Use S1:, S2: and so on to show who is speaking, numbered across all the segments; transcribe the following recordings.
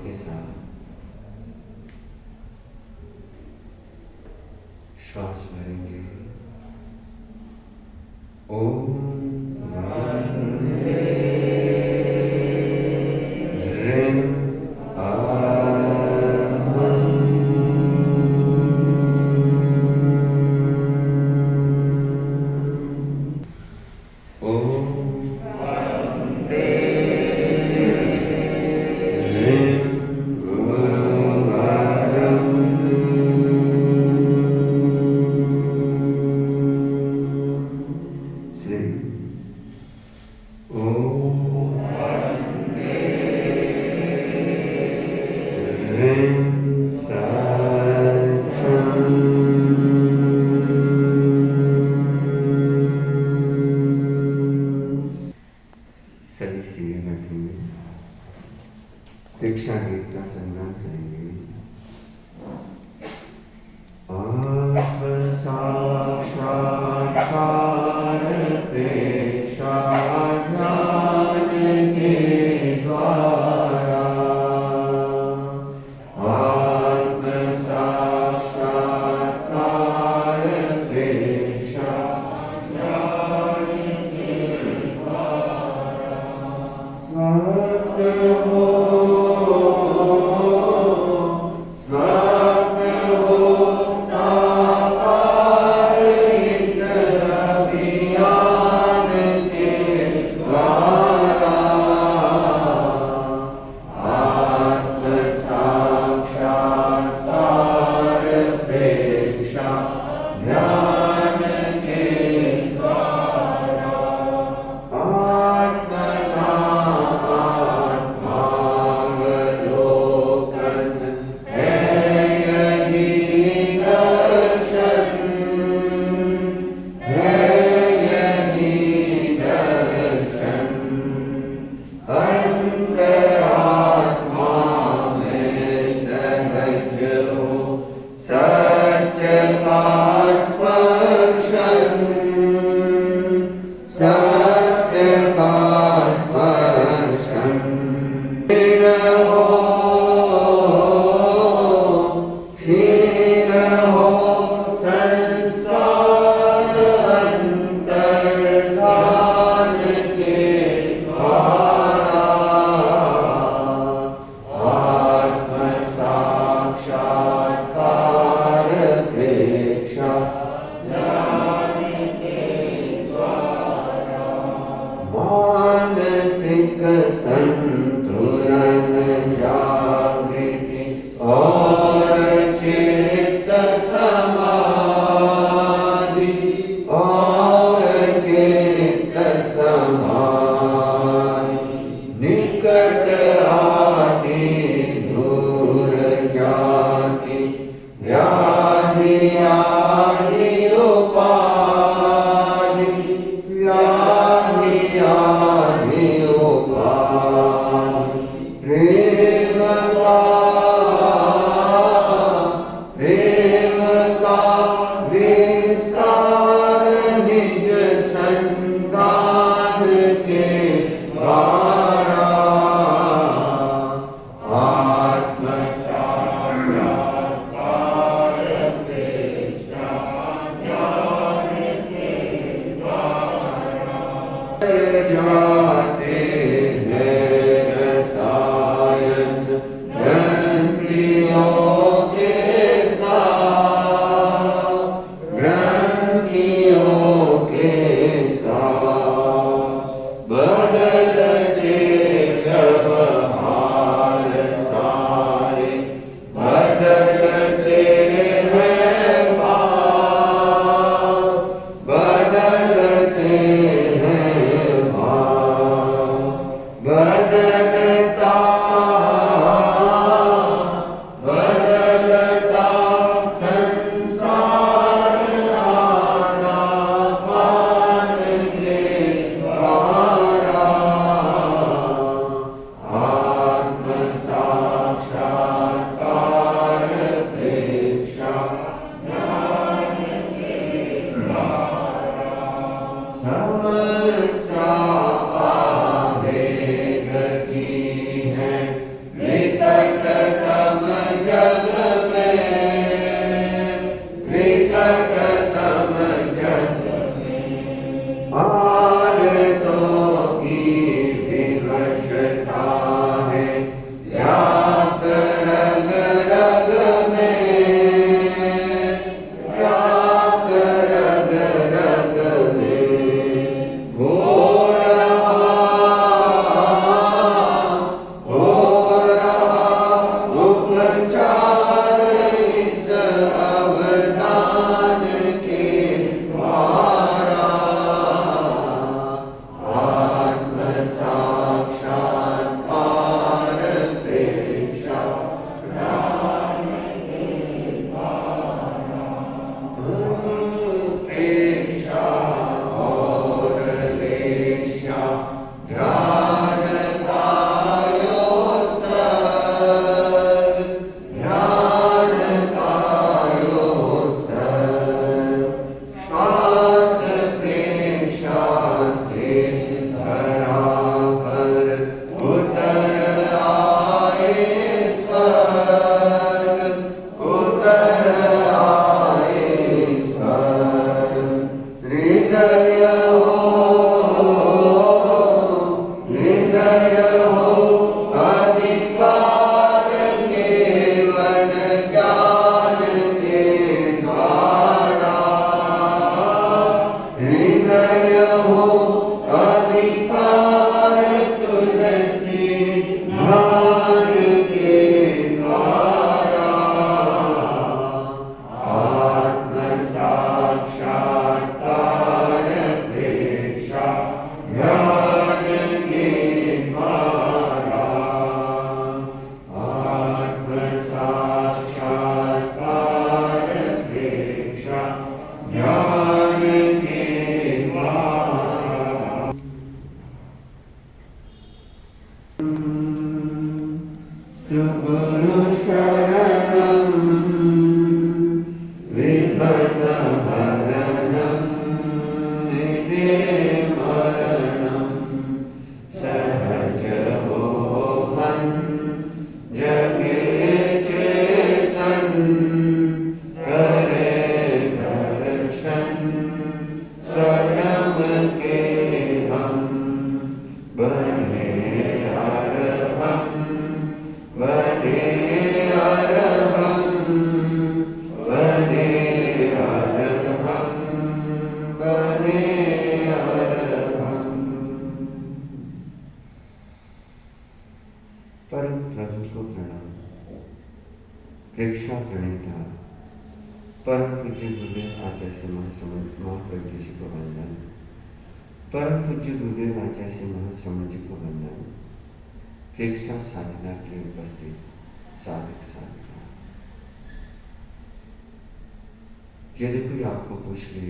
S1: के साथ श्वास भरेंगे। ओम दीक्षा गीत का संगम करेंगे। आत्म साक्षात्कार दीक्षा ज्ञान के द्वारा, आत्म साक्षात्कार दीक्षा ज्ञान के द्वारा, सत्य हो विकटतम जग आरतों की विवशता है, व्यास रग रग में, व्यास रग रग में हो रहा उपचार इस अवदान के द्वारा। आत्म साक्षात्कार प्रेक्षा प्रेक्षा और लेशा ध्यान कायोत्सव, ध्यान कायोत्सव। श्वास प्रेक्षा से धरा पर उतर आए स्वर्ग, उतर आए स्वर्ग। हृदय हो अधिकार केवल ज्ञान के द्वारा। हृदय हो अधिकार तुलसी ध्यान के द्वारा। आत्म साक्षात्कार प्रेक्षा ध्यान के द्वारा। आत्म साक्षात्कार प्रेक्षा ध्यान के द्वारा। सुगुरु शरणं विपदहरणं विदेमरणं सहज मोहन जगे चेतन करे दर्शन स्वयं के हम बने अरहं, बने अरहं, बने अरहं, बने अरहं। परम प्रभु को प्रणाम। प्रेक्षा प्रणीता परम पूज्य गुरुदेव आचार्य महाप्रज्ञ जी को वंदन। परम पूज्य गुरुदेव आचार्य महासमझ जी को वंदन। प्रेक्षा साधना के लिए उपस्थित साधक साधिका। यदि कोई आपको पूछ ले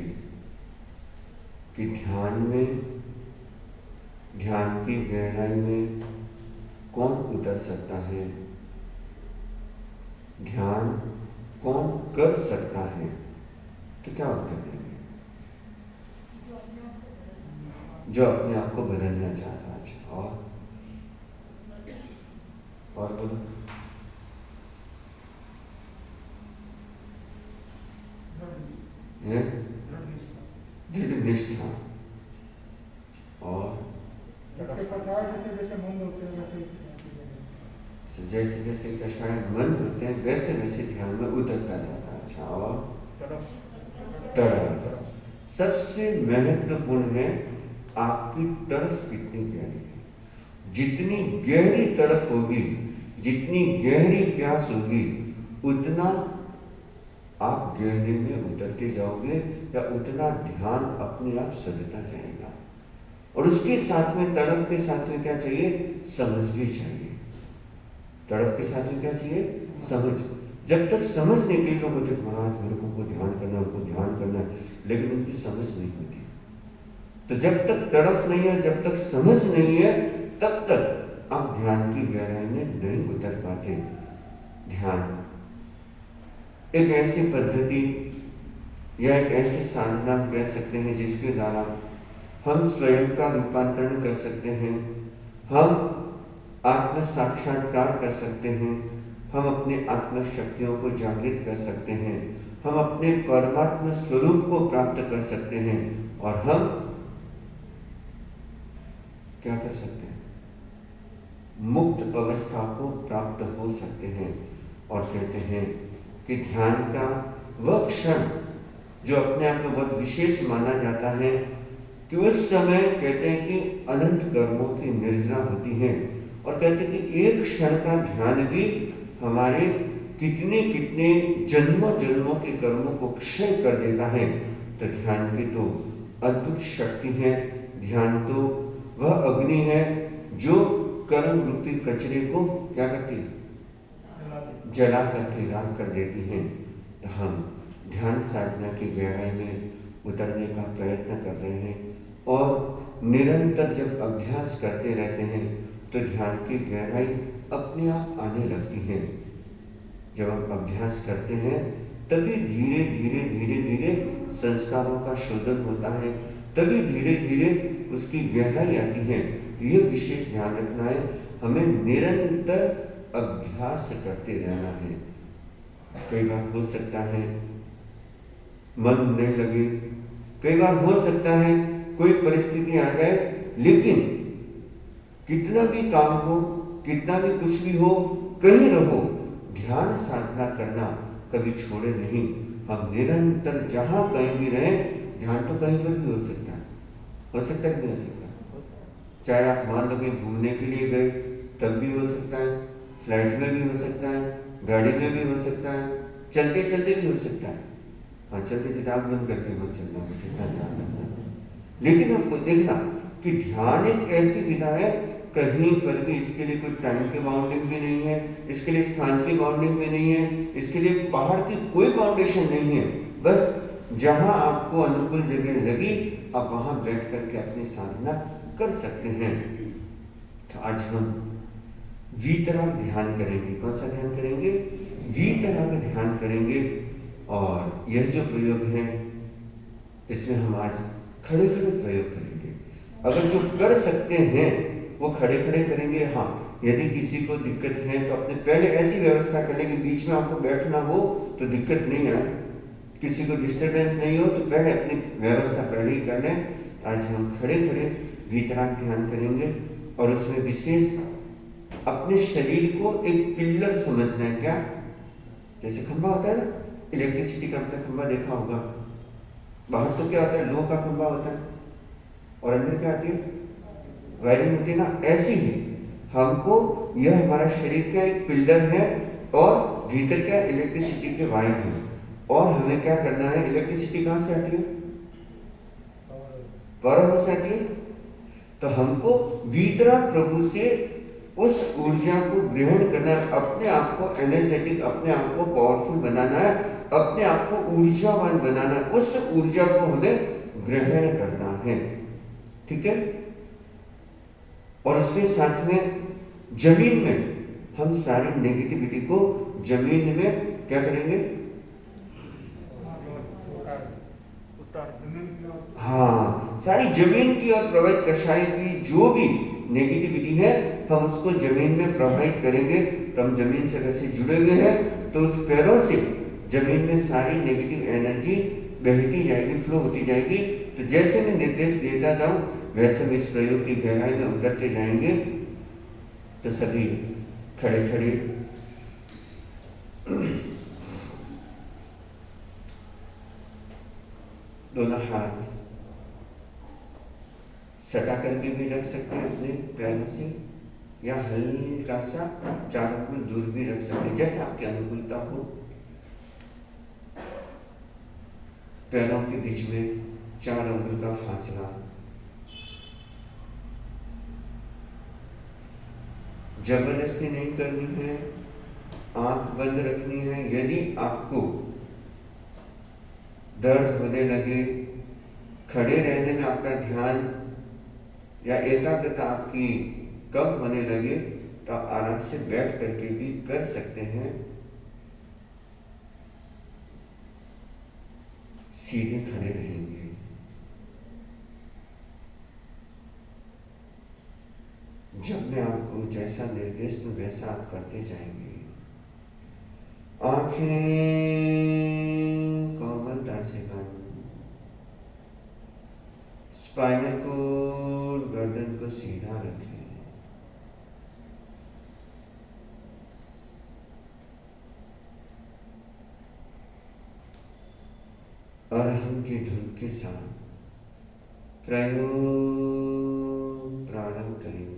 S1: कि ध्यान में, ध्यान की गहराई में कौन उतर सकता है, ध्यान कौन कर सकता है, तो क्या उत्तर देंगे? जो अपने आप को बदलना चाहता है। और बोलो। दृढ़ निष्ठा और जैसे जैसे कषाय मन होते हैं वैसे वैसे ध्यान में उतरता जाता है। अच्छा, और तड़फ सबसे महत्वपूर्ण है आपकी तड़फ कितनी गहरी है। जितनी गहरी तड़फ होगी, जितनी गहरी प्यास होगी, उतना आप गहरे में उतरते जाओगे या उतना ध्यान अपने आप सधता जाएगा। और उसके साथ में, तड़फ के साथ में क्या चाहिए? समझ भी चाहिए। तड़फ के साथ में क्या चाहिए? समझ। जब तक समझ नहीं गई लोग बोलते महाराज मेरे को ध्यान करना, उनको ध्यान करना, लेकिन उनकी समझ नहीं होती। तो जब तक तड़फ नहीं है, जब तक समझ नहीं है, तब तक आप ध्यान की गहराई में नहीं उतर पाते। ध्यान एक ऐसी पद्धति या एक ऐसे साधना कह सकते हैं जिसके द्वारा हम स्वयं का रूपांतरण कर सकते हैं, हम आत्म साक्षात्कार कर सकते हैं, हम अपने आत्म शक्तियों को जागृत कर सकते हैं, हम अपने परमात्मा स्वरूप को प्राप्त कर सकते हैं और हम क्या कर सकते हैं, मुक्त अवस्था को प्राप्त हो सकते हैं। और कहते हैं कि ध्यान का वह क्षण जो अपने आप में बहुत विशेष माना जाता है कि उस समय कहते हैं कि अनंत कर्मों की निर्जना होती है और कहते हैं कि एक क्षण का ध्यान भी हमारे कितने कितने जन्मों जन्मों के कर्मों को क्षय कर देता है। तो ध्यान की तो अद्भुत शक्ति है। ध्यान तो वह अग्नि है जो कर्म रूपी कचरे को क्या करती है, जला करके राख कर देती है। तो हम ध्यान साधना की गहराई में उतरने का प्रयत्न कर रहे हैं और निरंतर जब अभ्यास करते रहते हैं तो ध्यान की गहराई अपने आप आने लगती है। जब हम अभ्यास करते हैं तभी धीरे धीरे धीरे धीरे संस्कारों का शोधन होता है, तभी धीरे धीरे उसकी गहराई आती है। यह विशेष ध्यान रखना है, हमें निरंतर अभ्यास करते रहना है। कई बार हो सकता है मन नहीं लगे, कई बार हो सकता है कोई परिस्थिति आ जाए, लेकिन कितना भी काम हो, कितना भी कुछ भी हो, कहीं रहो, ध्यान साधना करना कभी छोड़े नहीं। हम निरंतर जहां कहीं भी रहे, ध्यान तो कहीं पर भी हो सकता है, हो सकता है नहीं हो सकता। चाहे आप मान लो कहीं घूमने के लिए गए तब भी हो सकता है, फ्लाइट में भी हो सकता है, गाड़ी में भी हो सकता है, चलते चलते भी हो सकता है। हाँ, चलते चलते आप बंद करके मत चलना, कितना ध्यान रखना। लेकिन आपको देखना कि ध्यान एक ऐसी विधा है, कहीं पर भी इसके लिए कोई टाइम की बाउंडिंग भी नहीं है, इसके लिए स्थान की बाउंडिंग भी नहीं है, इसके लिए बाहर की कोई बाउंडेशन नहीं है। बस जहां आपको अनुकूल जगह लगी आप वहां बैठ करके अपनी साधना कर सकते हैं। तो आज हम वीतराग ध्यान करेंगे। कौन सा ध्यान करेंगे? वीतराग ध्यान करेंगे। और यह जो प्रयोग है इसमें हम आज खड़े खड़े प्रयोग करेंगे। अगर जो कर सकते हैं वो खड़े खड़े करेंगे। हाँ, यदि किसी को दिक्कत है तो अपने पहले ऐसी व्यवस्था कर लें कि बीच में आपको बैठना हो तो दिक्कत नहीं आए, किसी को डिस्टर्बेंस नहीं हो, तो पहले अपनी व्यवस्था पहले ही कर लें। आज हम खड़े खड़े वीतराग ध्यान करेंगे और उसमें विशेष अपने शरीर को एक पिल्लर समझना है। क्या? जैसे खंभा होता है ना, इलेक्ट्रिसिटी का अपना खंभा देखा होगा, बाहर तो क्या होता है, लोह का खंभा होता है और अंदर क्या आती है, वायरिंग होती है ना। ऐसी ही हमको यह हमारा शरीर का एक पिल्लर है और भीतर क्या, इलेक्ट्रिसिटी के वायर है। और हमें क्या करना है, इलेक्ट्रिसिटी कहां से आती है, पावर हाउस से आती है। तो हमको वीतराग प्रभु से उस ऊर्जा को ग्रहण करना है, अपने आप को एनर्जेटिक, अपने आप को पावरफुल बनाना है, अपने आप को ऊर्जावान बनाना है। उस ऊर्जा को हमें ग्रहण करना है, ठीक है। और उसके साथ में जमीन में हम सारी नेगेटिविटी को जमीन में क्या करेंगे, हाँ, सारी जमीन की और प्रवाहित कषाय की जो भी नेगेटिविटी है हम उसको जमीन में प्रवाहित करेंगे। तो हम जमीन से वैसे जुड़े हुए हैं तो उस पैरों से जमीन में सारी नेगेटिव एनर्जी बहती जाएगी, फ्लो होती जाएगी। तो जैसे मैं निर्देश देता जाऊं वैसे हम इस प्रयोग की गहराई में उतरते जाएंगे। तो सभी खड़े खड़े दोनों हाथ सटा करके भी रख सकते हैं अपने पैरों से, या हल्का सा चारों को दूर भी रख सकते हैं, जैसे आपकी अनुकूलता हो। पैरों के बीच में 4 अंगुल का फासला, जबरदस्ती नहीं करनी है, आंख बंद रखनी है। यदि आपको दर्द होने लगे, खड़े रहने में आपका ध्यान या एकाग्रता आपकी कम होने लगे तो आप आराम से बैठ करके भी कर सकते हैं। सीधे खड़े रहेंगे। जब मैं आपको जैसा निर्देश दूं वैसा आप करते जाएंगे। आंखें कोमलता से बंद, स्पाइनल कोड गर्दन को सीधा रखें। और हम की धुन के साथ प्रयोग प्रारंभ करेंगे।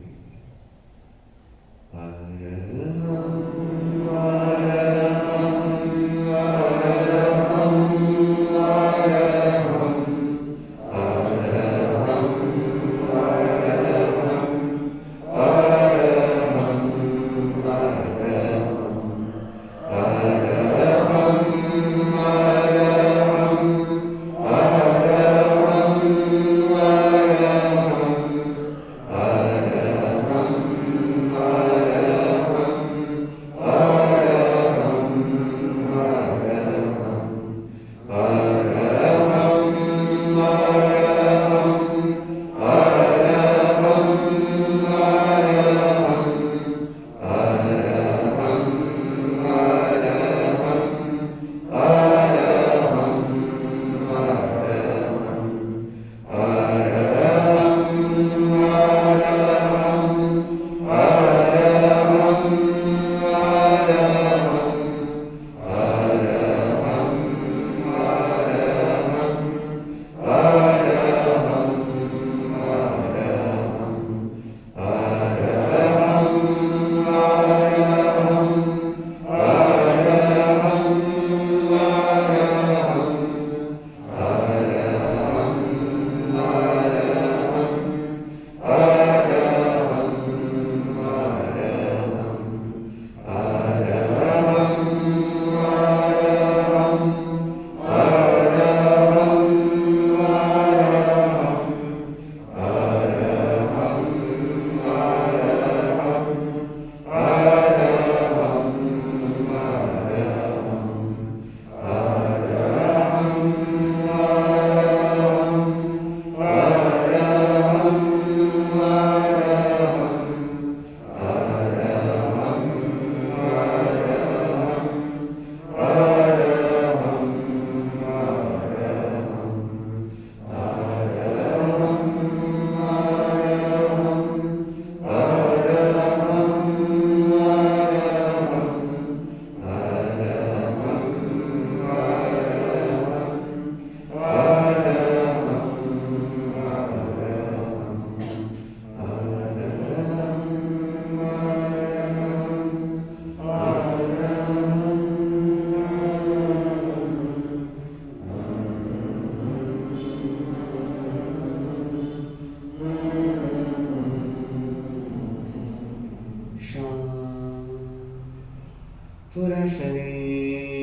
S1: पूरा शरीर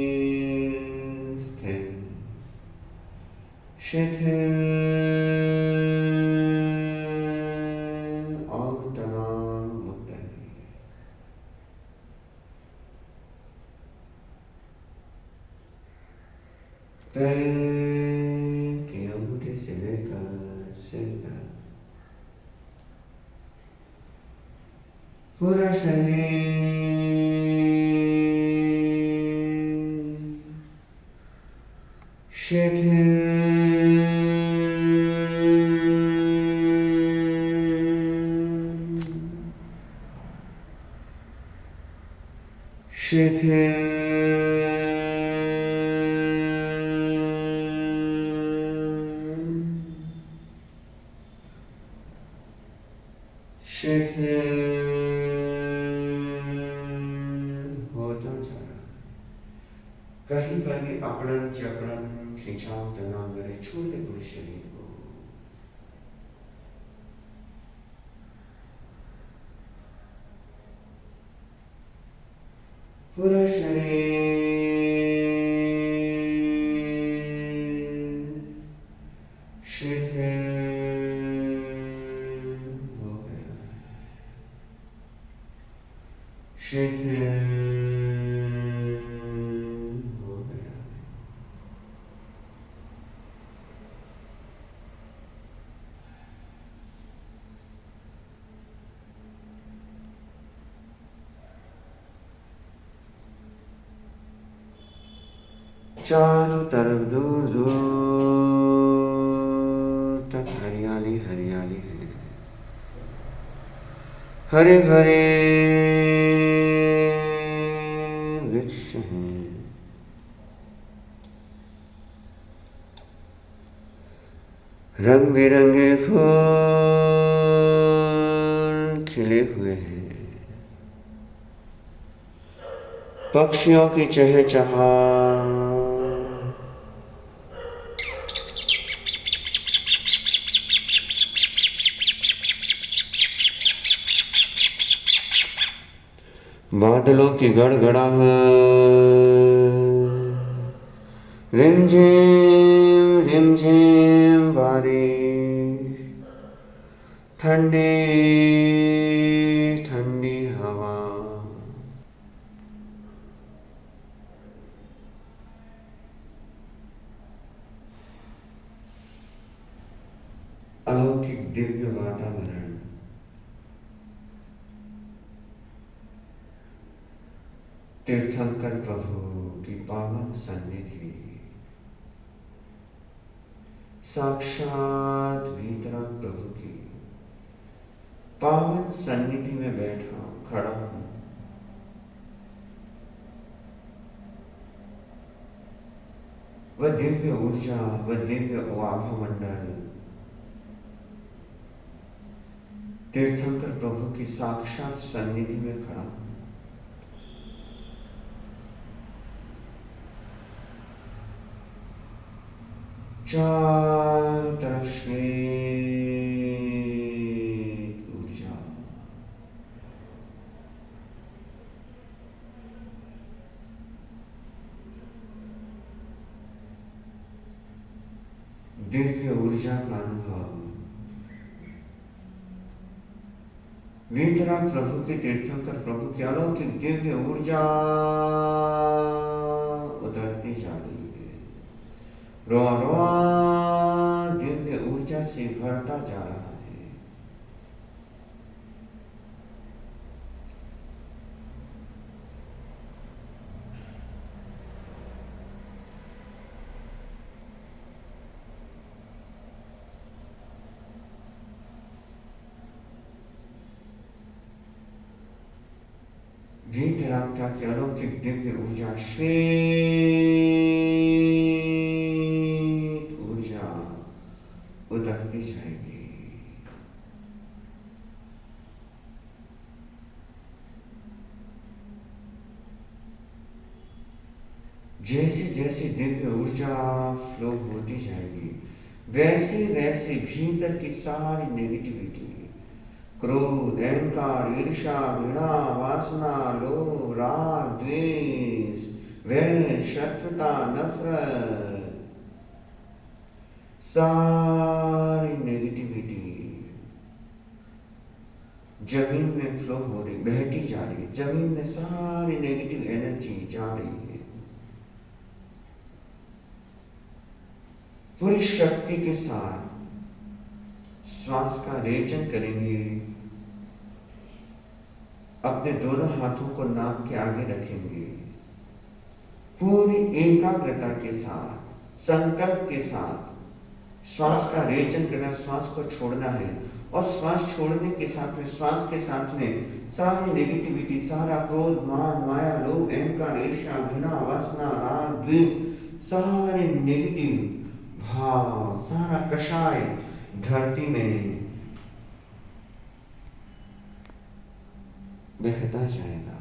S1: स्थिर शिथिल और तनाव मुक्त है। पैर की अंगूठे से लेकर सिर तक पूरा शरीर शिथिल शिथिल शिथिल होता जा रहा। कहीं पर भी अकड़न जकड़न खिंचाव तनाव करे, छोड़ दे पूरे शरीर को। पूरा शरीर शिथिल हो गया, शिथिल हो गया। चारों तरफ दूर दूर तक हरियाली हरियाली है, हरे भरे वृक्ष हैं, रंग बिरंगे फूल खिले हुए हैं, पक्षियों की चहचहाट, बादलों की गड़गड़ाहट, रिमझिम रिमझिम बारिश, ठंडी ठंडी हवा, अलौकिक दिव्य वातावरण, तीर्थंकर प्रभु की पावन सन्निधि, साक्षात वीतराग प्रभु की पावन सन्निधि में बैठा खड़ा हूं। वह दिव्य ऊर्जा, वह दिव्य आभा मंडल तीर्थंकर प्रभु की साक्षात सन्निधि में खड़ा हूं। चारों तरफ श्वेत ऊर्जा, दिव्य ऊर्जा का अनुभव, वीतराग प्रभु के तीर्थंकर प्रभु की अलौकिक दिव्य ऊर्जा उतरती जा रही है, रोआ रोआ दिव्य ऊर्जा से भरता जा रहा है। वीतरागता की अलौकिक दिव्य ऊर्जा, श्वेत ऊर्जा उतरती जाएगी। जैसे जैसे दिव्य ऊर्जा फ्लो होती जाएगी, वैसे वैसे भीतर की सारी नेगेटिविटी, क्रोध, अहंकार, ईर्ष्या, घृणा, वासना, लोभ, राग, द्वेष, वैर, शत्रुता, नफरत, सारी नेगेटिविटी जमीन में फ्लो हो रही, बहती जा रही है। जमीन में सारी नेगेटिव एनर्जी जा रही है। पूरी शक्ति के साथ श्वास का रेचन करेंगे। अपने दोनों हाथों को नाक के आगे रखेंगे। पूरी एकाग्रता के साथ, संकल्प के साथ श्वास का रेचन करना, श्वास को छोड़ना है। और श्वास छोड़ने के साथ में, श्वास के साथ में सारी नेगेटिविटी, सारा क्रोध, मान, माया, लोभ, अहंकार, ईर्ष्या, घृणा, वासना, राग, द्वेष, सारे नेगेटिव भाव, सारा कषाय धरती में बहता जाएगा।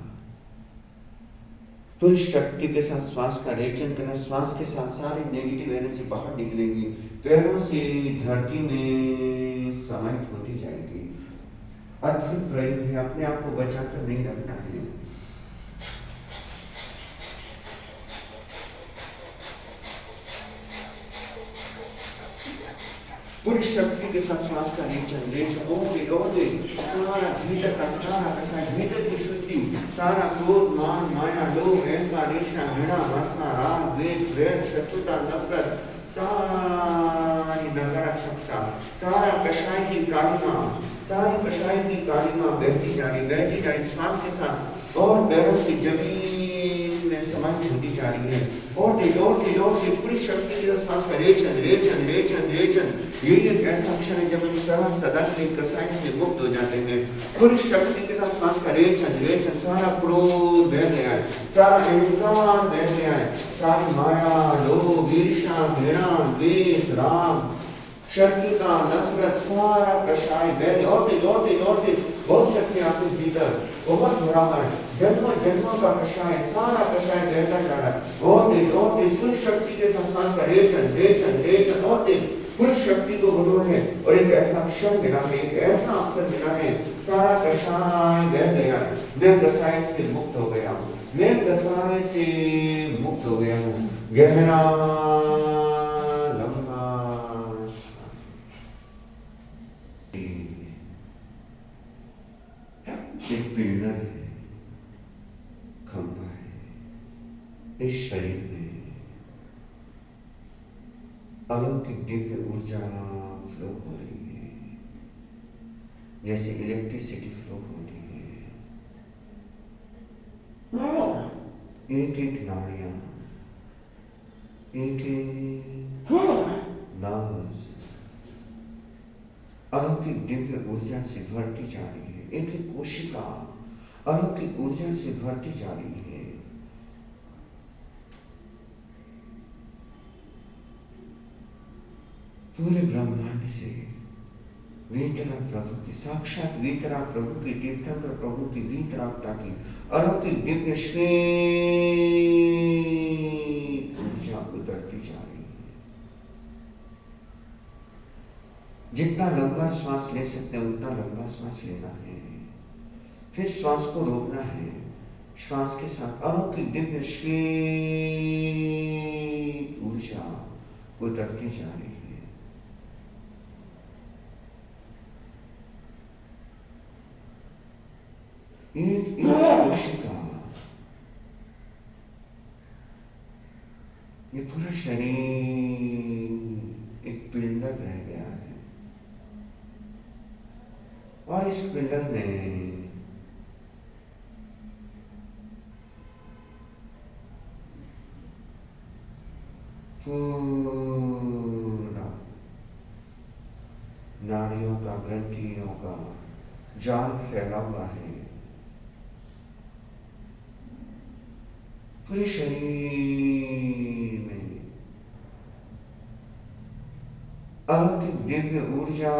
S1: पूरी शक्ति के साथ श्वास का रेचन करना, श्वास के साथ सारी नेगेटिव एनर्जी बाहर निकलेगी, पैरों से धरती में समाहित होती जाएगी। अद्भुत प्रयोग है, अपने आप को बचाकर नहीं रखना है। पूरी शक्ति के साथ श्वास का रेचन सारा भीतर का सारा कषाय, भीतर की शुद्धि, सारा क्रोध, मान, माया, लोभ, अहंकार, ईर्ष्या, घृणा, वासना, राग, द्वेष, वैर, शत्रुता, नफरत, सारी नकारात्मकता, सारा कषाय की कालिमा, सारी कषाय की कालिमा बहती जा रही श्वास के साथ। और पैरों की जमीन में समाहित होती जा रही है। और दे पूरी शक्ति के साथ सांस का रेचन रेचन रेचन रेचन। यही एक ऐसा क्षण है जब हम सदा के लिए कसाई से मुक्त हो जाते हैं। पूरी शक्ति के साथ सांस का रेचन रेचन। सारा क्रोध बह गया है, सारा अहंकार बह गया है, सारी माया लोभ ईर्ष्या घृणा द्वेष राग शक्ति का नफरत सारा कषाय बह लौटे बहुत शक्ति आपके भीतर बहुत भरा है। जन्मों जन्मों का कषाय सारा कषाय बहता जा रहा है। लौटे सुर शक्ति के संस्थान का रेचन रेचन रेचन लौटे पूरी शक्ति को बटोरे। और एक ऐसा क्षण मिला है, एक ऐसा अवसर मिला है, सारा कषाय बह गया है। मैं कषाय से मुक्त हो गया हूँ, मैं कषाय से मुक्त हो गया हूँ। गहरा लंबा एक पिंडर है, खंभा है। इस शरीर में अलौकिक दिव्य ऊर्जा फ्लो हो रही है, जैसे इलेक्ट्रिसिटी फ्लो हो रही है। एक एक नाड़ियां, एक एक नर्व्स अलौकिक दिव्य ऊर्जा से भरती जा रही है। एक एक कोशिका अलौकिक ऊर्जा से भरती जा रही है। पूरे ब्रह्मांड से वीतराग प्रभु की, साक्षात वीतराग प्रभु की, तीर्थंकर प्रभु की वीतरागता की अलौकिक दिव्य श्वेत ऊर्जा उतरती जा रही है। जितना लंबा श्वास ले सकते हैं उतना लंबा श्वास लेना है, फिर श्वास को रोकना है। श्वास के साथ अलौकिक दिव्य श्वेत ऊर्जा उतरती जा रही है। एक कोशिका, ये पूरा शरीर एक पिंडर रह गया है। और इस पिंडर में पूरा नाड़ियों का, ग्रंथियों का जाल फैला हुआ है। पूरे शरीर में अलौकिक दिव्य ऊर्जा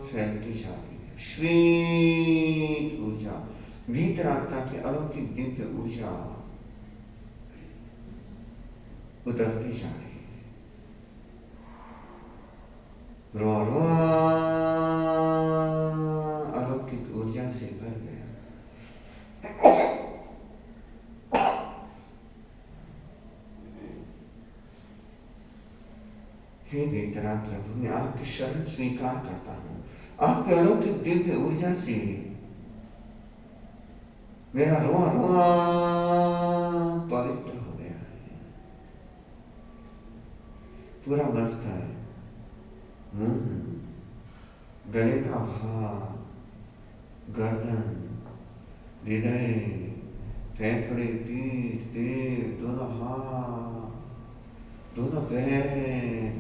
S1: फैलती जा रही है। श्वेत ऊर्जा, वीतरागता की अलौकिक दिव्य ऊर्जा उतरती जा रही है। अलौकिक ऊर्जा से भर गया। हे वीतराग प्रभु, मैं आपकी शरण स्वीकार करता हूं। आपके अलौकिक दिव्य ऊर्जा से मेरा रोआ रोआ पवित्र हो गया है। पूरा मस्तक, गले का भाग, गर्दन, हृदय, फेफड़े, पीठ, पेट, दोनों हाथ, दोनों पैर,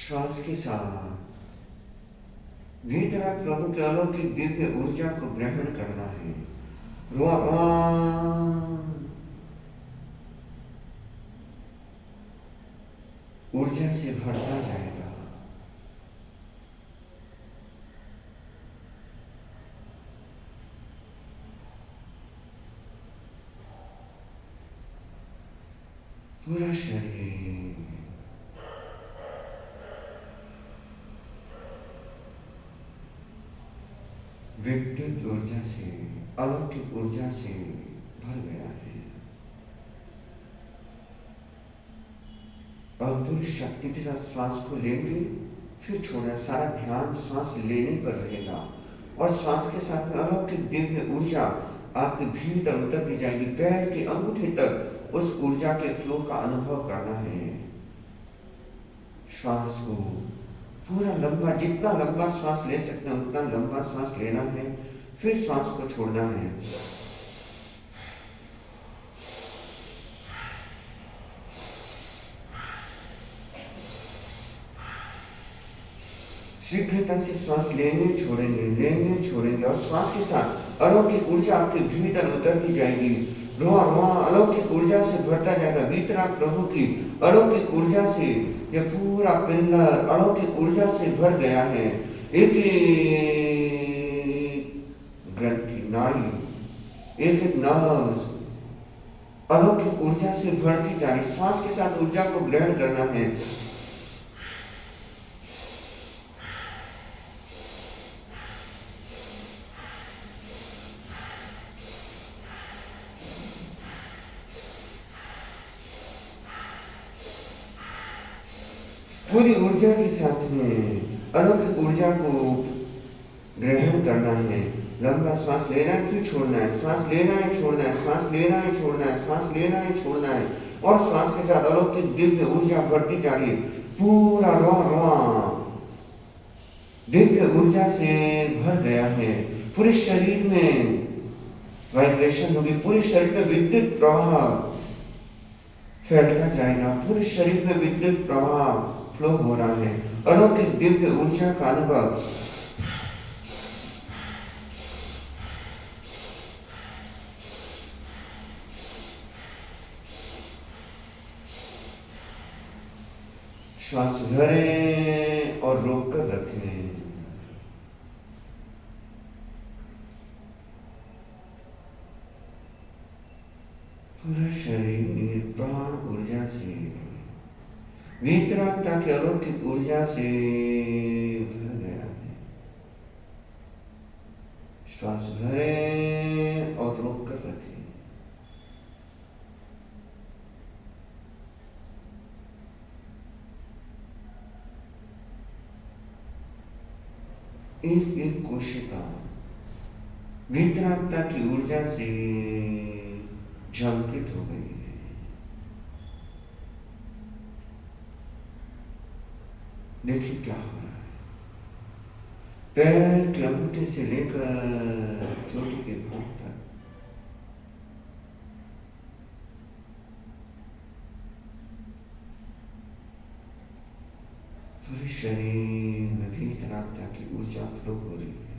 S1: श्वास के साथ वीतराग प्रभु के अलौकिक दिव्य ऊर्जा को ग्रहण करना है। ऊर्जा से भरता जाएगा। पूरा शरीर विद्युत ऊर्जा से, अलौकिक ऊर्जा से भर गया है। और पूरी शक्ति के साथ श्वास को लेंगे, फिर छोड़ा। सारा ध्यान श्वास लेने पर रहेगा और श्वास के साथ में अलौकिक दिव्य ऊर्जा आपके भीतर उतरती जाएगी, पैर के अंगूठे तक उस ऊर्जा के फ्लो का अनुभव करना है। श्वास को पूरा लंबा, जितना लंबा श्वास ले सकते हैं उतना लंबा श्वास लेना है, फिर श्वास को छोड़ना है। शीघ्रता से श्वास लेंगे छोड़ेंगे और श्वास के साथ अलौकिक ऊर्जा आपके भीतर उतरती जाएगी। रोआ रोआ अलौकिक ऊर्जा से भरता जाएगा। भीतर प्रभु की अलौकिक ऊर्जा से यह पूरा पिल्लर अलौकिक ऊर्जा से भर गया है। एक ग्रंथि, नाड़ी, एक नर्व अलौकिक ऊर्जा से भरती जा रही। श्वास के साथ ऊर्जा को ग्रहण करना है। पूरी ऊर्जा के साथ में अलौकिक ऊर्जा को ग्रहण करना है। लंबा श्वास लेना है, फिर छोड़ना है, श्वास लेना है, छोड़ना है, श्वास लेना है, छोड़ना है, श्वास लेना है, छोड़ना है, और श्वास के साथ अलौकिक दिव्य ऊर्जा बढ़ती जा रही है। पूरा रोआ दिव्य ऊर्जा से भर गया है। पूरे शरीर में वाइब्रेशन होगी, पूरे शरीर में विद्युत प्रवाह फैलता जाएगा। पूरे शरीर में विद्युत प्रवाह फ्लो हो रहा है। अलौकिक दिव्य ऊर्जा का अनुभव। श्वास भरें और रोककर रखें। पूरा शरीर प्राण ऊर्जा से, वीतरागता की अलौकिक ऊर्जा से भर गया है। श्वास भरें और रोककर रखें। एक एक कोशिका वीतरागता की ऊर्जा से झंकृत हो गई है। देखिए क्या हो रहा है। पैर के अंगूठे से लेकर चोटी के भाग तक पूरे शरीर में वीतरागता की ऊर्जा फ्लो हो रही है।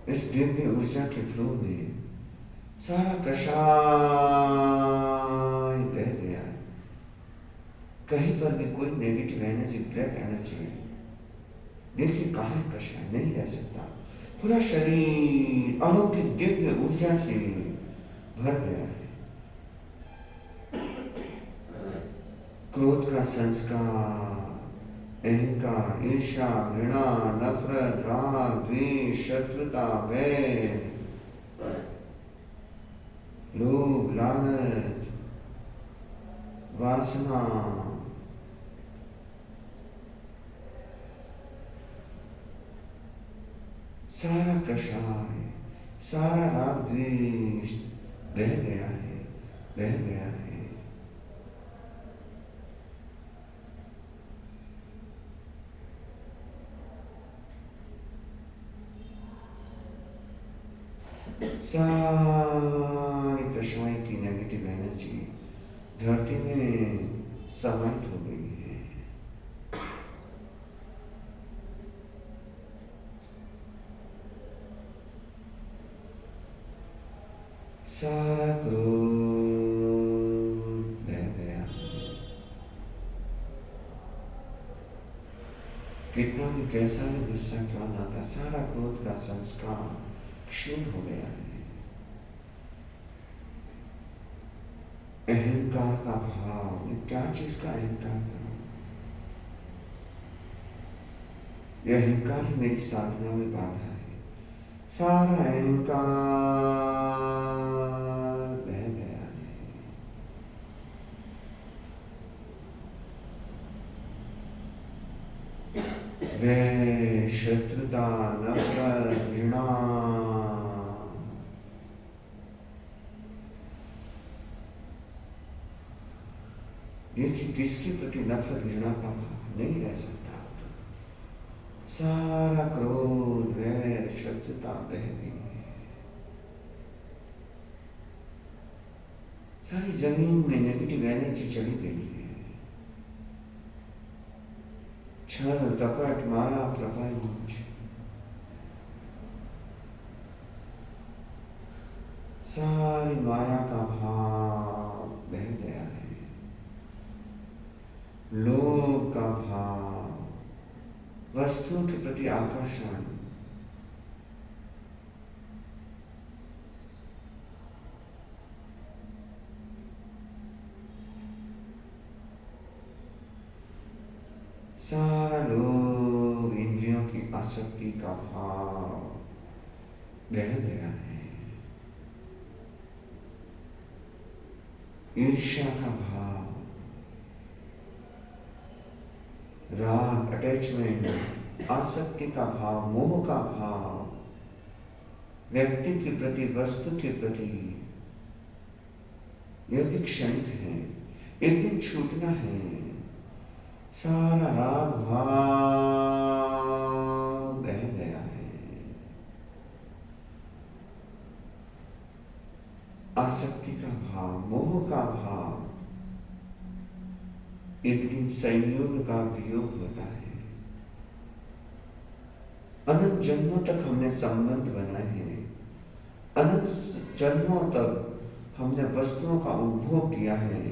S1: इस दिव्य ऊर्जा के फ्लो में सारा कषाय बह गया है। कहीं पर भी कोई नेगेटिव एनर्जी, ब्लैक एनर्जी देखिए कहाँ कषाय नहीं रह सकता। पूरा शरीर अलौकिक दिव्य ऊर्जा से भर गया है। क्रोध का संस्कार, अहंकार, ईर्ष्या, घृणा, नफरत, राग, द्वेष, शत्रुता, वैर, लोभ, लालच, वासना, सारा कषाय, सारा राग द्वेष बह गया है, बह गया है। सारी कषाय की नेगेटिव एनर्जी धरती में समाहित हो गई है। सारा क्रोध बह गया। कितना भी कैसा भी गुस्सा क्यों ना था, सारा क्रोध का संस्कार क्षीण हो गया है। अहंकार का भाव, ये क्या चीज का अहंकार था? यह अहंकार ही मेरी साधना में बाधा है। सारा अहंकार बह गया है। वैर, शत्रुता, नफरत, घृणा, देखिए किसके प्रति नफरत घृणा का भाव नहीं रह सकता। सारा क्रोध, वैर, शत्रुता बह गई है। सारी जमीन में नेगेटिव एनर्जी चली गई है। छल, कपट, माया, प्रपंच, सारी माया का भाव बह गया है। लोभ का भाव, वस्तुओं के प्रति आकर्षण, सारा लोभ, इंद्रियों की आसक्ति का भाव बह गया है। ईर्ष्या का भाव, राग, अटैचमेंट, आसक्ति का भाव, मोह का भाव, व्यक्ति के प्रति, वस्तु के प्रति, यह भी क्षणिक है, एक दिन छूटना है। सारा राग भाव बह गया है। आसक्ति का भाव, मोह का भाव, एक दिन संयोग का वियोग होता है। अनंत जन्मों तक हमने संबंध बनाए हैं, अनंत जन्मों तक हमने वस्तुओं का उपभोग किया है,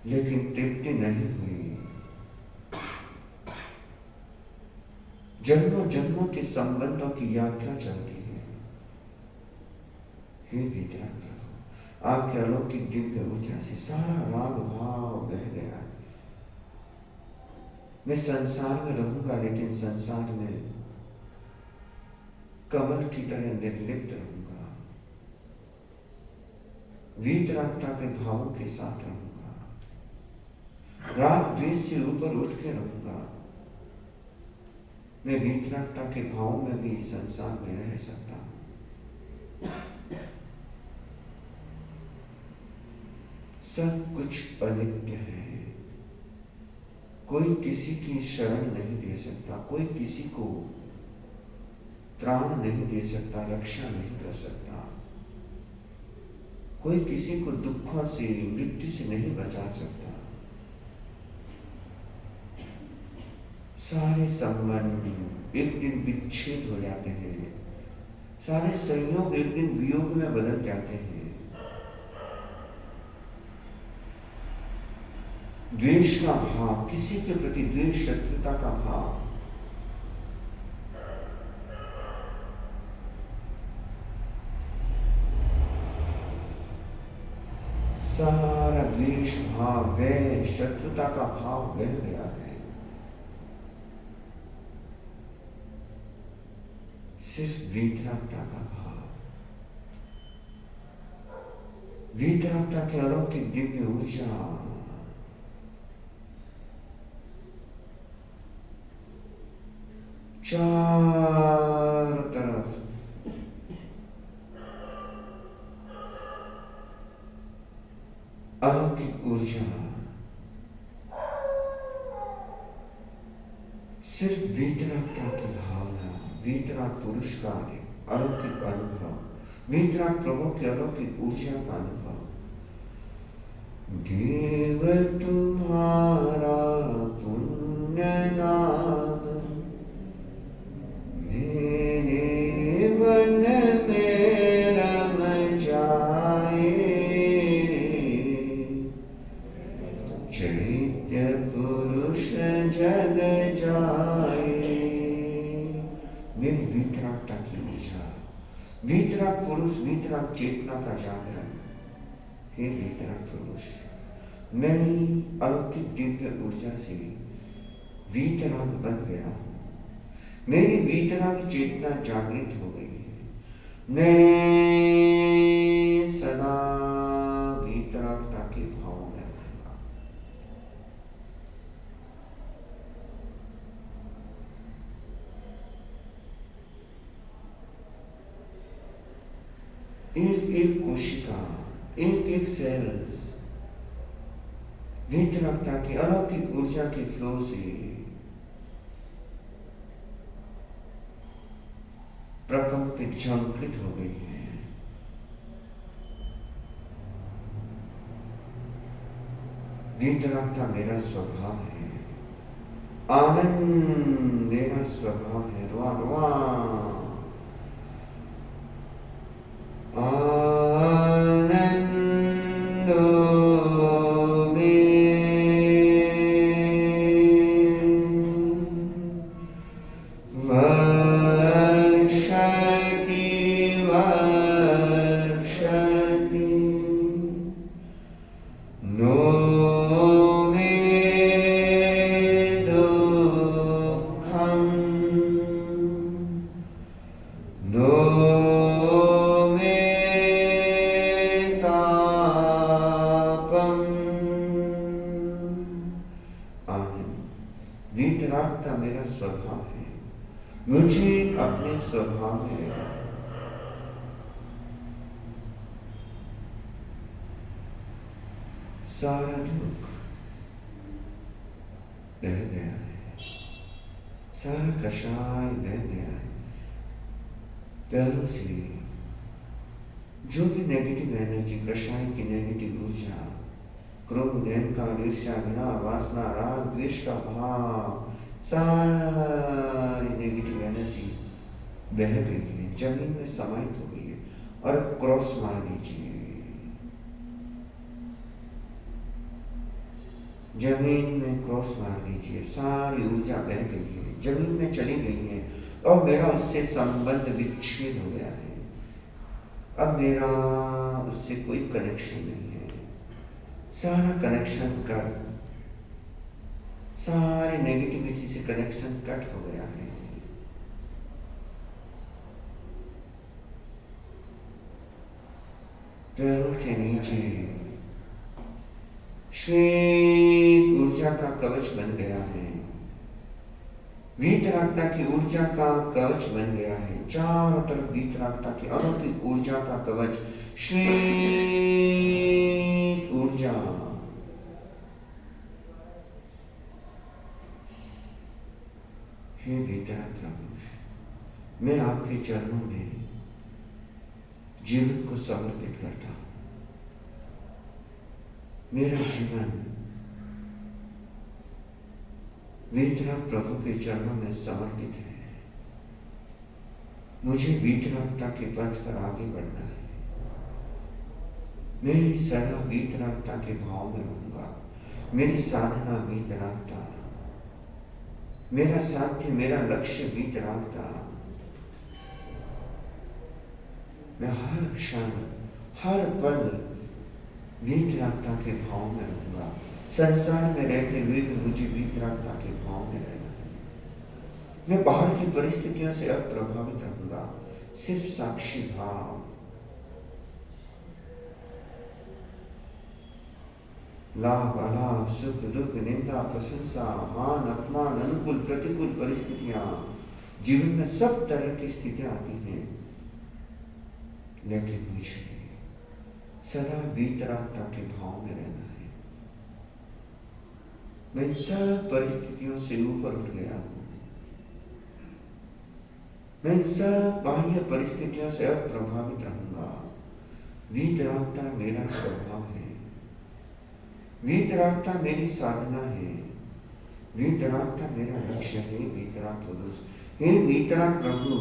S1: लेकिन तृप्ति नहीं हुई। जन्मों जन्मों के संबंधों की यात्रा चलती है। हे विद्यार्थी, आपके अलौकिक दिव्य ऊर्जा से सारा राग भाव बह गया। मैं संसार में रहूंगा, लेकिन संसार में कमल की तरह निर्लिप्त रहूंगा, वीतरागता के भावों के साथ रहूंगा, राग द्वेष से ऊपर उठ के रहूंगा। मैं वीतरागता के भावों में भी संसार में रह सकता हूं। सब कुछ अनित्य है। कोई किसी की शरण नहीं दे सकता, कोई किसी को त्राण नहीं दे सकता, रक्षा नहीं कर सकता, कोई किसी को दुखों से, मृत्यु से नहीं बचा सकता। सारे संबंध एक दिन विच्छेद हो जाते हैं, सारे संयोग एक दिन वियोग में बदल जाते हैं। द्वेष का भाव, किसी के प्रति द्वेष, शत्रुता का भाव, सारा द्वेष भाव, वैर, शत्रुता का भाव बह गया है। सिर्फ वीतरागता का भाव, वीतरागता के अलौकिक दिव्य ऊर्जा चारों तरफ अलौकिक ऊर्जा, सिर्फ वीतरागता की भावना, वीतराग पुरुष का अलौकिक अनुभव, वीतराग प्रभु के अलौकिक ऊर्जा का अनुभव। देव तुम्हारा पुण्य नाम मेरे मन में रम जाए, चैत्य पुरुष जग जाए। मेरी वीतरागता की ऊर्जा, वीतराग पुरुष, वीतराग चेतना का जागरण। हे वीतराग पुरुष, मैं अलौकिक दिव्य ऊर्जा से वीतराग बन गया हूं। मेरी वीतराग चेतना जागृत हो गई है। मैं सदा वीतरागता के भाव में रहूंगा। एक एक कोशिका, एक एक सेल्स वितरकता की अलौकिक ऊर्जा के फ्लो से प्रकंपित, झंकृत हो गई है। वितरकता मेरा स्वभाव है, आनंद मेरा स्वभाव है। रुआ रुआ वितरागता मेरा स्वभाव है, मुझे अपने स्वभाव में सारा दुख बह गया है, सारा कषाय बह गया है। पैरों से जो भी नेगेटिव एनर्जी, कषाय की नेगेटिव ऊर्जा, क्रोध, अहंकार, ईर्ष्या, घृणा, वासना, राग, द्वेष का भाव, सारी नेगेटिव एनर्जी बह गई है, जमीन में समाहित हो गई है। और क्रॉस मार दीजिए, जमीन में क्रॉस मार दीजिए। सारी ऊर्जा बह गई है, जमीन में चली गई है और मेरा उससे संबंध विच्छेद हो गया है। अब मेरा उससे कोई कनेक्शन नहीं है। सारा कनेक्शन कट, सारी नेगेटिविटी से कनेक्शन कट हो गया है। पैरों के नीचे श्वेत ऊर्जा का कवच बन गया है, वीतरागता की ऊर्जा का कवच बन गया है। चारों तरफ वीतरागता की अलौकिक ऊर्जा का कवच, श्वेत ऊर्जा। हे वीतरागता, मैं आपके चरणों में जीवन को समर्पित करता हूं। मेरा जीवन वीतराग प्रभु के चरणों में समर्पित है। मुझे वीतरागता के पथ पर आगे बढ़ना है। मैं सदा वीतरागता के भाव में रहूंगा। मेरी साधना वीतरागता, मेरा साध्य, मेरा लक्ष्य वीतरागता। मैं हर क्षण, हर पल वीतरागता के भाव में रहूंगा। संसार में रहते हुए भी मुझे वीतरागता के भाव में रहना है। मैं बाहर की परिस्थितियों से अप्रभावित रहूंगा, सिर्फ साक्षी भाव। लाभ, अलाभ, सुख, दुख, निंदा, प्रशंसा, मान, अपमान, अनुकूल, प्रतिकूल परिस्थितियां, जीवन में सब तरह की स्थितियां आती हैं, लेकिन मुझे सदा वीतरागता के भाव में रहना है। मैं सब परिस्थितियों से ऊपर उठ गया हूं। मैं सब बाह्य परिस्थितियों से अप्रभावित रहूंगा। वीतरागता मेरा स्वभाव है, वीतरागता मेरी साधना है, वीतरागता मेरा लक्ष्य है। वीतराग पुरुष, हे वीतराग प्रभु,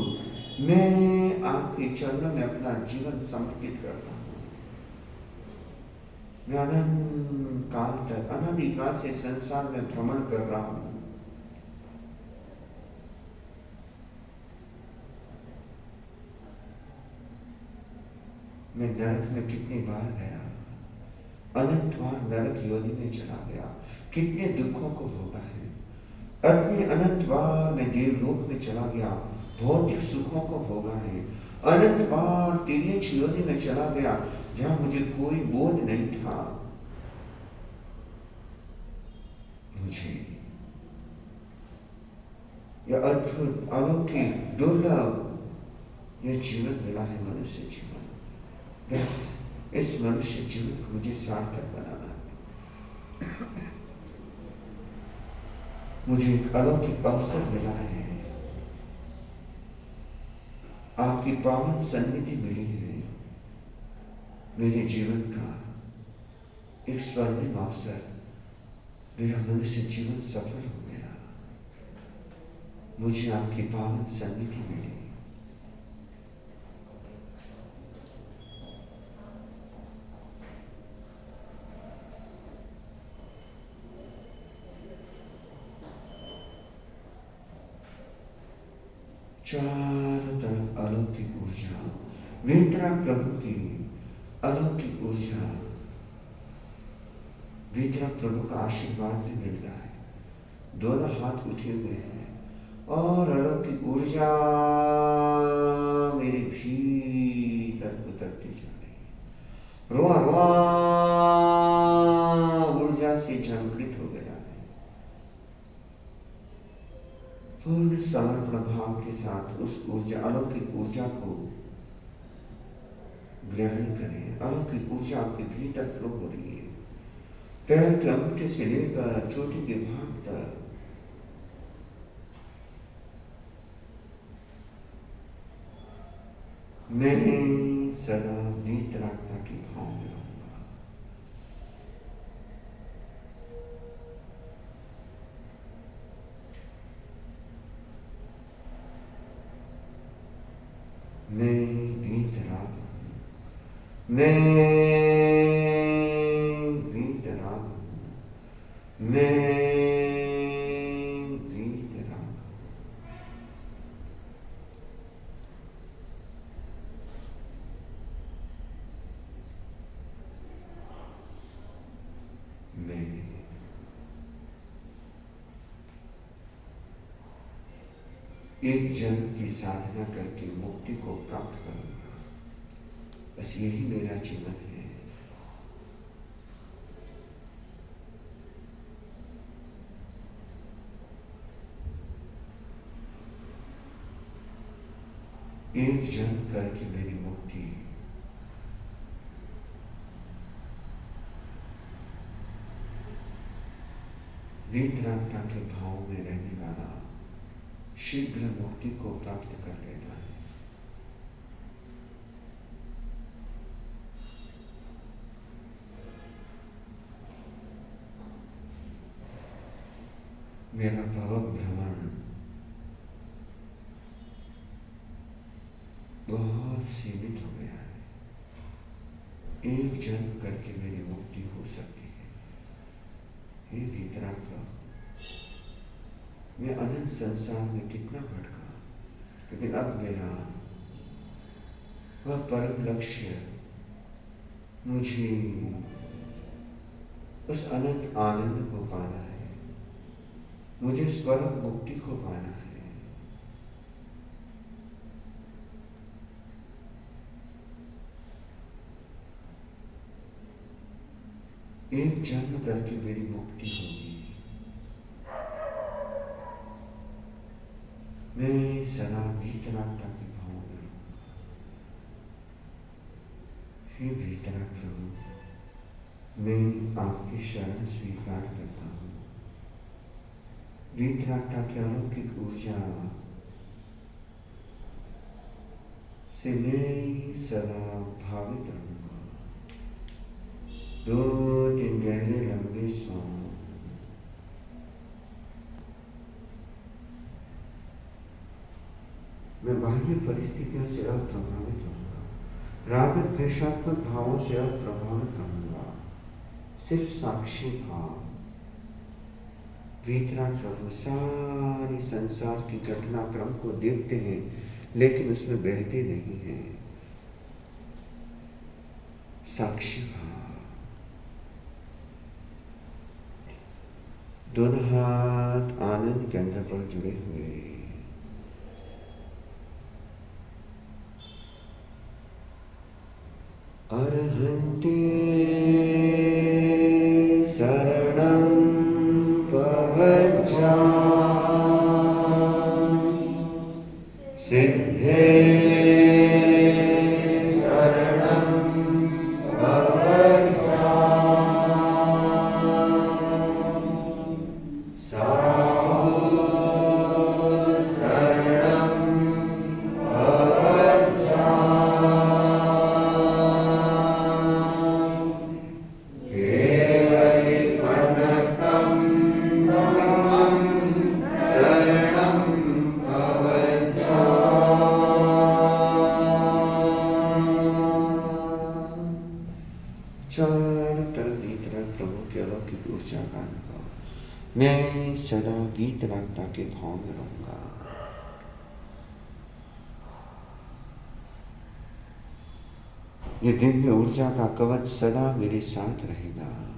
S1: मैं आपके चरणों में अपना जीवन समर्पित करता हूं। मैं अनंत काल तक, अनादिकाल से संसार में भ्रमण कर रहा हूं। मैं नरक में कितनी बार गया, अनंत बार नरक योनि में चला गया, कितने दुखों को भोगा है। अपने अनंत बार मैं देवलोक में चला गया, भौतिक सुखों को भोगा है। अनंत बार तिर्यक योनि में चला गया, जहां मुझे कोई बोध नहीं था। मुझे यह अद्भुत, अलौकिक, दुर्लभ यह जीवन मिला है, मनुष्य जीवन। बस इस मनुष्य जीवन को मुझे सार्थक बनाना है। मुझे एक अलौकिक अवसर मिला है, आपकी पावन सन्निधि मिली है, मेरे जीवन का एक स्वर्णिम अवसर, मेरा मनुष्य जीवन सफल हो गया। मुझे आपकी पावन सन्निधि मिली। चारों तरफ अलौकिक ऊर्जा, वीतराग प्रभु की अलौकिक ऊर्जा, वीतराग प्रभु का आशीर्वाद भी मिल रहा है। दोनों हाथ उठे हुए हैं और अलौकिक ऊर्जा मेरे भीतर उतरती जा रही है। रोआ रोआ ऊर्जा से झंकृत हो गया है। पूर्ण समर्पण भाव के साथ उस ऊर्जा, अलौकिक ऊर्जा को ग्रहण करें। अलौकिक ऊर्जा आपके भीतर फ्लो हो रही है, पैर के अंगूठे से लेकर चोटी के भाग तक। मैं सदा वीतरागता के भाव में रहूंगा। मैं वीतराग हूं, मैं वीतराग हूं, मैं वीतराग हूं। मैं एक जन्म की साधना करके मुक्ति को प्राप्त करूंगा। बस यही मेरा जीवन है। एक जन्म करके मेरी मुक्ति, वीतरागता के भाव में रहने वाला शीघ्र मुक्ति को प्राप्त कर लेना है। मेरा भव भ्रमण बहुत सीमित हो गया है। एक जन्म करके मेरी मुक्ति हो सकती है। हे वीतराग, मैं अनंत संसार में कितना भटका, लेकिन अब मेरा वह परम लक्ष्य, मुझे उस अनंत आनंद को पाना है, मुझे उस परम मुक्ति को पाना है। एक जन्म करके मेरी मुक्ति होगी। मैं सदा वीतरागता के भाव में रहूंगा। हे वीतराग प्रभु, मैं आपकी शरण स्वीकार करता हूँ। वीतरागता की अलौकिक ऊर्जा से मैं सदा भावित रहूंगा। 2-3 गहरे लंबे सांस। मैं बाह्य परिस्थितियों से अप्रभावित रहूंगा, राग द्वेषात्मक भावों से अप्रभावित रहूंगा, सिर्फ साक्षी भाव। वीतराग प्रभु सारे संसार की घटनाक्रम को देखते हैं, लेकिन उसमें बहते नहीं हैं। साक्षी भाव। दोनों हाथ आनंद केंद्र पर जुड़े हुए। अरहन्ते शरणं प्रवज्जामि, सिद्धे शरणं ऊर्जा का अनुभव। मैं सदा गीत रागता के भाव में रहूंगा। ये दिव्य ऊर्जा का कवच सदा मेरे साथ रहेगा।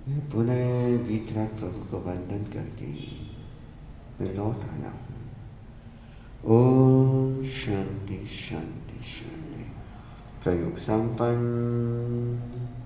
S1: मैं पुनः गीत राग प्रभु को वंदन करके मैं लौट आया हूँ। ओम शांति शांति शांति। प्रयोग संपन्न।